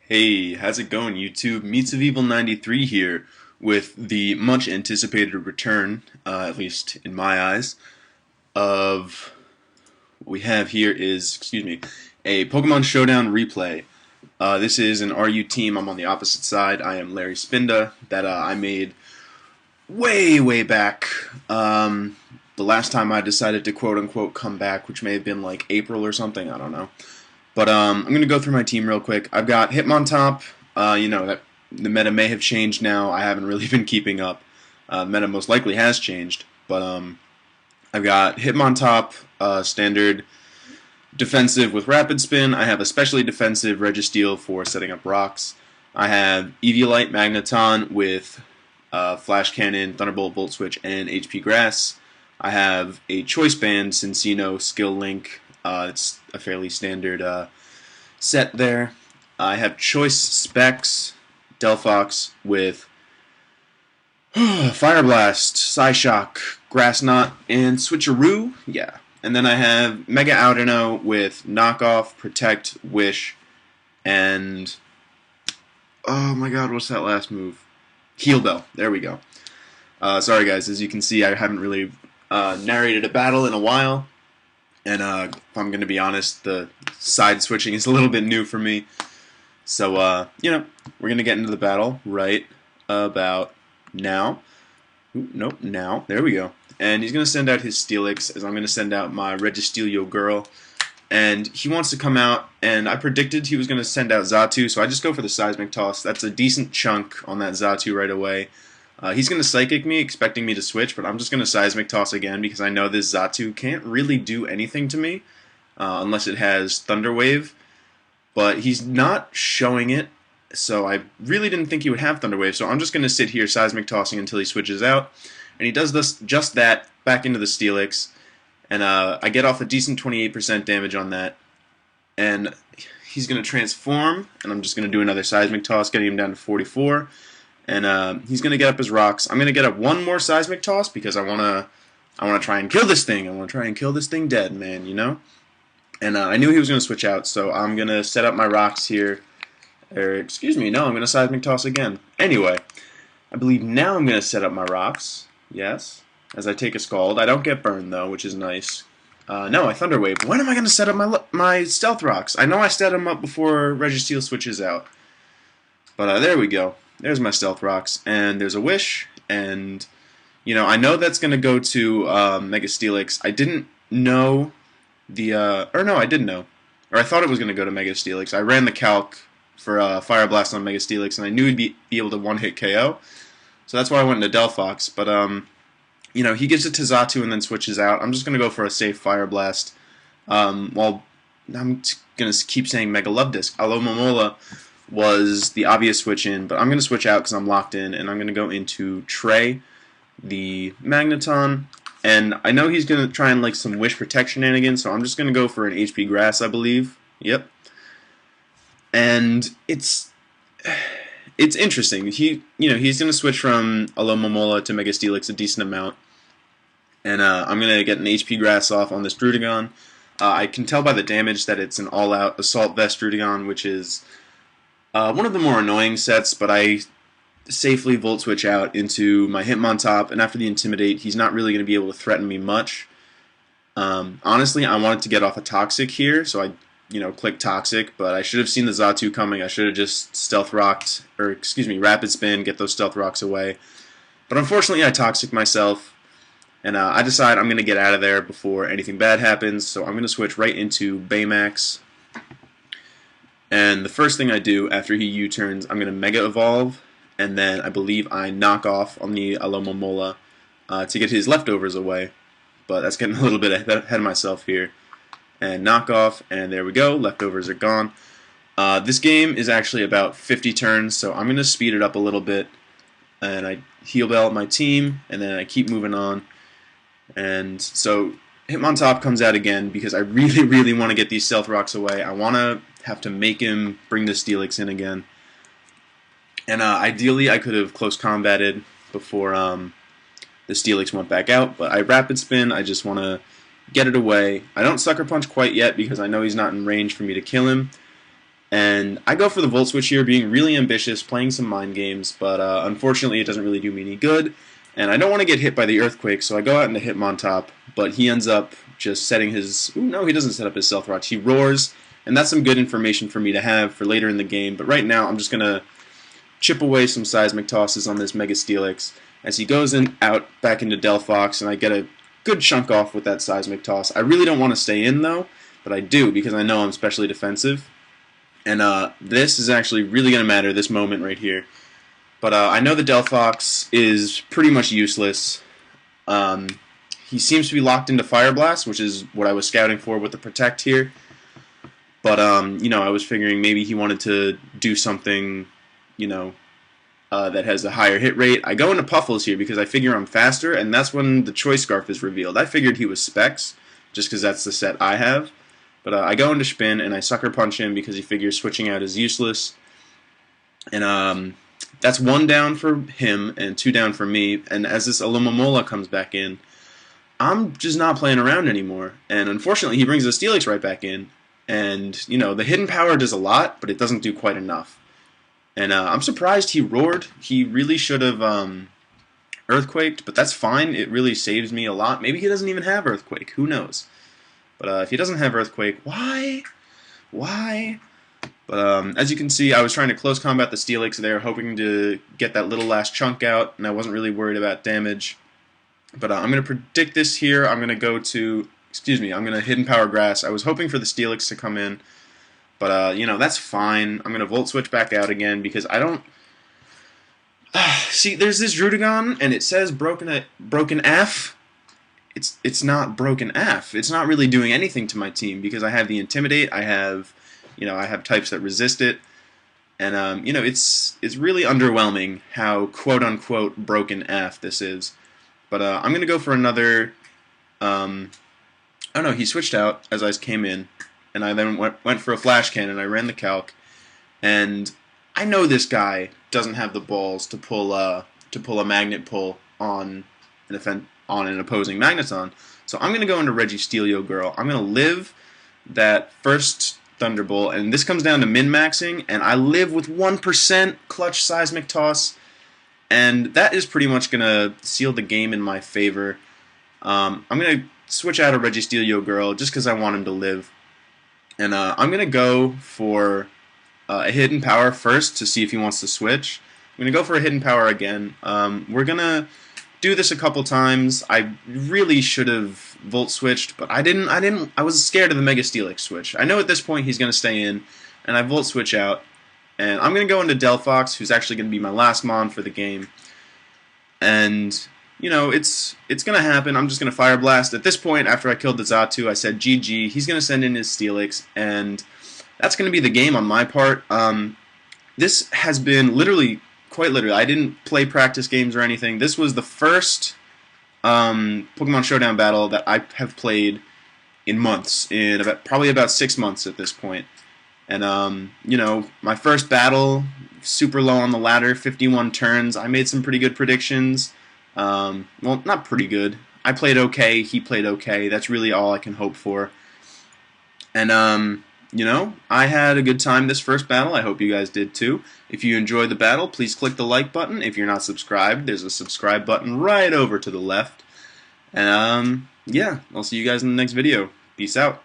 Hey, how's it going, YouTube? MeatsOfEvil93 here with the much anticipated return, at least in my eyes, of what we have here is, a Pokemon Showdown Replay. This is an RU team. I'm on the opposite side. I am Larry Spinda, that I made way back. The last time I decided to quote-unquote come back, which may have been like April or something, I don't know. But I'm going to go through my team real quick. I've got Hitmontop. That the meta may have changed now. I haven't really been keeping up. Meta most likely has changed. But I've got Hitmontop, standard defensive with Rapid Spin. I have especially defensive Registeel for setting up rocks. I have Eviolite Magneton with Flash Cannon, Thunderbolt, Volt Switch, and HP Grass. I have a Choice Band, Cincino, Skill Link. It's a fairly standard set there. I have Choice Specs, Delphox with Fire Blast, Psyshock, Grass Knot, and Switcheroo. Yeah. And then I have Mega Audino with Knockoff, Protect, Wish, and oh my god, what's that last move? Heal Bell. There we go. Sorry guys, as you can see, I haven't really narrated a battle in a while. And if I'm going to be honest, the side switching is a little bit new for me. So, we're going to get into the battle right about now. Ooh, nope, now. There we go. And he's going to send out his Steelix, as I'm going to send out my Registelio Girl. And he wants to come out, and I predicted he was going to send out Xatu, so I just go for the Seismic Toss. That's a decent chunk on that Xatu right away. He's going to Psychic me, expecting me to switch, but I'm just going to Seismic Toss again because I know this Xatu can't really do anything to me unless it has Thunder Wave. But he's not showing it, so I really didn't think he would have Thunder Wave, so I'm just going to sit here Seismic Tossing until he switches out. And he does this just that back into the Steelix, and I get off a decent 28% damage on that. And he's going to transform, and I'm just going to do another Seismic Toss, getting him down to 44. And he's going to get up his rocks. I'm going to get up one more Seismic Toss because I want to try and kill this thing. I want to try and kill this thing dead, man, you know? And I knew he was going to switch out, so I'm going to set up my rocks here. No, I'm going to Seismic Toss again. Anyway, I believe now I'm going to set up my rocks. Yes, as I take a Scald. I don't get burned, though, which is nice. No, I Thunder Wave. When am I going to set up my Stealth Rocks? I know I set them up before Registeel switches out. But there we go. There's my Stealth Rocks, and there's a Wish, and, I know that's going to go to Mega Steelix. I didn't know I did know. Or I thought it was going to go to Mega Steelix. I ran the calc for Fire Blast on Mega Steelix, and I knew he'd be able to one-hit KO, so that's why I went into Delphox. But, he gives it to Xatu and then switches out. I'm just going to go for a safe Fire Blast. Well, I'm going to keep saying Mega Love Disc. Alomomola was the obvious switch in, but I'm going to switch out because I'm locked in, and I'm going to go into Trey, the Magneton, and I know he's going to try and like some Wish Protection shenanigans, so I'm just going to go for an HP Grass, I believe. Yep. And it's interesting. He's going to switch from Alomomola to Mega Steelix a decent amount, and I'm going to get an HP Grass off on this Druddigon. I can tell by the damage that it's an all-out Assault Vest Druddigon, which is one of the more annoying sets, but I safely Volt Switch out into my Hitmontop, and after the Intimidate, he's not really going to be able to threaten me much. Honestly, I wanted to get off a Toxic here, so I, click Toxic, but I should have seen the Xatu coming. I should have just Rapid Spin, get those Stealth Rocks away. But unfortunately, I Toxic myself, and I decide I'm going to get out of there before anything bad happens, so I'm going to switch right into Baymax. And the first thing I do after he U-turns, I'm going to Mega Evolve, and then I believe I knock off on the Alomomola to get his leftovers away. But that's getting a little bit ahead of myself here. And knock off, and there we go, leftovers are gone. This game is actually about 50 turns, so I'm going to speed it up a little bit. And I Heal Bell my team, and then I keep moving on. And so Hitmontop comes out again because I really want to get these Stealth Rocks away. I want to have to make him bring the Steelix in again. And ideally I could have close combated before the Steelix went back out, but I Rapid Spin. I just want to get it away. I don't Sucker Punch quite yet because I know he's not in range for me to kill him. And I go for the Volt Switch here, being really ambitious, playing some mind games, but unfortunately it doesn't really do me any good. And I don't want to get hit by the Earthquake, so I go out into Hitmontop, but he ends up just setting his... Ooh, no, he doesn't set up his Stealth Rocks. He roars, and that's some good information for me to have for later in the game. But right now, I'm just going to chip away some Seismic Tosses on this Mega Steelix as he goes out back into Delphox, and I get a good chunk off with that Seismic Toss. I really don't want to stay in, though, but I do because I know I'm specially defensive. And this is actually really going to matter, this moment right here. But I know the Delphox is pretty much useless. He seems to be locked into Fire Blast, which is what I was scouting for with the Protect here. But, you know, I was figuring maybe he wanted to do something, you know, that has a higher hit rate. I go into Puffles here because I figure I'm faster, and that's when the Choice Scarf is revealed. I figured he was Specs, just because that's the set I have. But I go into Spin, and I Sucker Punch him because he figures switching out is useless. And that's 1 down for him, and 2 down for me. And as this Alumamola comes back in, I'm just not playing around anymore. And unfortunately, he brings the Steelix right back in. And, you know, the Hidden Power does a lot, but it doesn't do quite enough. And I'm surprised he roared. He really should have Earthquaked, but that's fine. It really saves me a lot. Maybe he doesn't even have Earthquake. Who knows? But if he doesn't have Earthquake, why? Why? But as you can see, I was trying to close combat the Steelix there, hoping to get that little last chunk out, and I wasn't really worried about damage. But I'm going to predict this here. I'm going to go to, I'm going to Hidden Power Grass. I was hoping for the Steelix to come in, but you know, that's fine. I'm going to Volt Switch back out again because I don't... See, there's this Druddigon, and it says broken F. It's not broken F. It's not really doing anything to my team because I have the Intimidate. I have, you know, I have types that resist it, and you know, it's really underwhelming how quote unquote broken F this is. But I'm gonna go for another. Oh no, he switched out as I came in, and I then went for a Flash Cannon. I ran the calc, and I know this guy doesn't have the balls to pull a Magnet Pull on an opposing Magneton. So I'm going to go into Registelio Girl. I'm going to live that first Thunderbolt, and this comes down to min-maxing, and I live with 1% Clutch Seismic Toss, and that is pretty much going to seal the game in my favor. I'm going to switch out a Registelio Girl just because I want him to live, and I'm going to go for a Hidden Power first to see if he wants to switch. I'm going to go for a Hidden Power again. We're going to do this a couple times. I really should have Volt Switched, but I didn't. I was scared of the Mega Steelix switch. I know at this point he's going to stay in, and I Volt Switch out. And I'm going to go into Delphox, who's actually going to be my last Mon for the game. And, you know, it's going to happen. I'm just going to Fire Blast. At this point, after I killed the Xatu, I said GG. He's going to send in his Steelix, and that's going to be the game on my part. This has been literally... Quite literally, I didn't play practice games or anything. This was the first Pokemon Showdown Battle that I have played in months, probably about 6 months at this point. And you know, my first battle, super low on the ladder, 51 turns. I made some pretty good predictions. Well, not pretty good. I played okay. He played okay. That's really all I can hope for. And you know, I had a good time this first battle. I hope you guys did too. If you enjoyed the battle, please click the like button. If you're not subscribed, there's a subscribe button right over to the left. And yeah, I'll see you guys in the next video. Peace out.